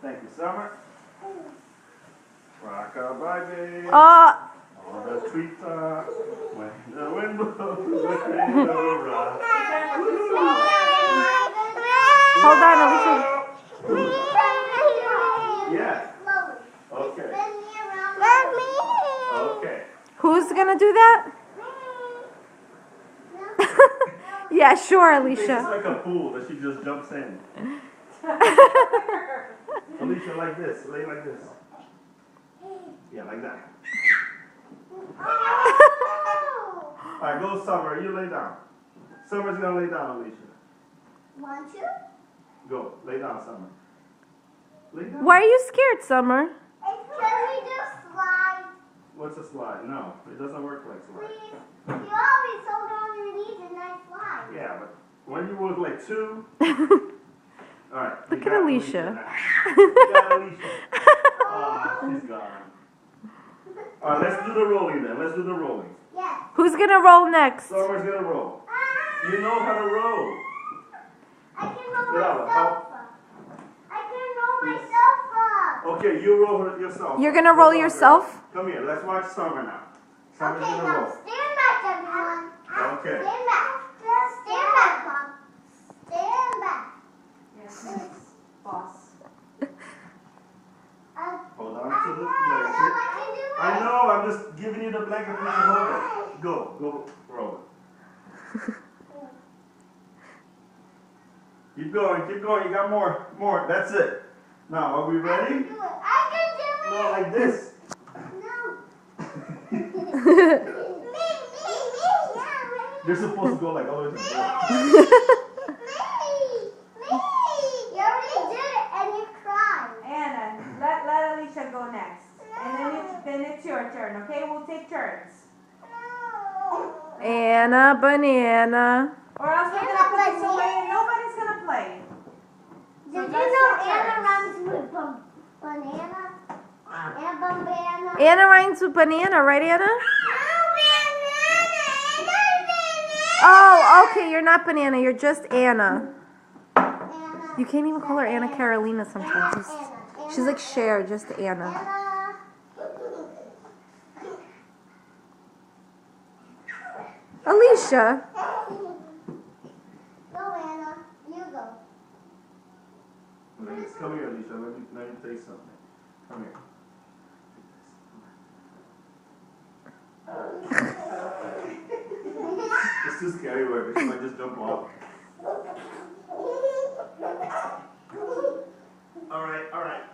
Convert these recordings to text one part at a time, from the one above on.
Thank you, Summer. Rock-a-bye, Oh. on the treetop, when the wind blows, the cradle rocks. Hold on, Alicia. Yeah. Okay. Okay. Who's gonna do that? Yeah, sure, It's Alicia. like a pool that she just jumps in. Alicia, like this. Lay like this. Yeah, like that. Alright, go Summer. You lay down. Summer's gonna lay down, Alicia. Want to? Go. Lay down, Summer. Lay down. Why are you scared, Summer? Can we do slide? What's a slide? No, it doesn't work like slide. Please. You always hold on your knees and I slide. Yeah, but when you were like 2. Alright. Look at Alicia. You got Alicia. Oh, she's gone. Alright, let's do the rolling then. Let's do the rolling. Yes. Who's gonna roll next? Summer's gonna roll. You know how to roll. I can roll Yeah, myself up. I can roll myself up. Okay, you roll yourself. You're gonna roll yourself? Come here, let's watch Summer now. Summer's Okay, gonna now roll. stand back, everyone. Okay. Stand back. Stand back, Mom. Stand back. Yes, boss. Hold on to the I blanket. can do it. I know, I'm just giving you the blanket for you to hold it. Go, roll it. Keep going, you got more, that's it. Now, are we I can ready? do it. I can do it. No, like this. No. Me. You're supposed to go like all the way to the bottom. Me. You already did it and you cried. Anna, let Alicia go next. And then it's your turn, okay? We'll take turns. No. Anna, banana. Or else we're gonna put this away and nobody's gonna play. Did you know Anna rhymes with banana? And banana? Anna rhymes with banana, right, Anna? Oh, okay, you're not banana, you're just Anna. You can't even call her Anna Carolina sometimes. She's like Cher, just Anna. Alicia. Go, Anna. You go. Come here, Alicia, let me tell you something. Come here. It's too scary where she might just jump off. Alright.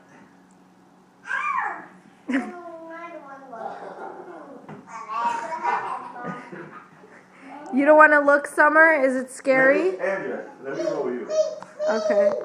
You don't want to look, Summer? Is it scary? Andrea, let me roll you. Okay.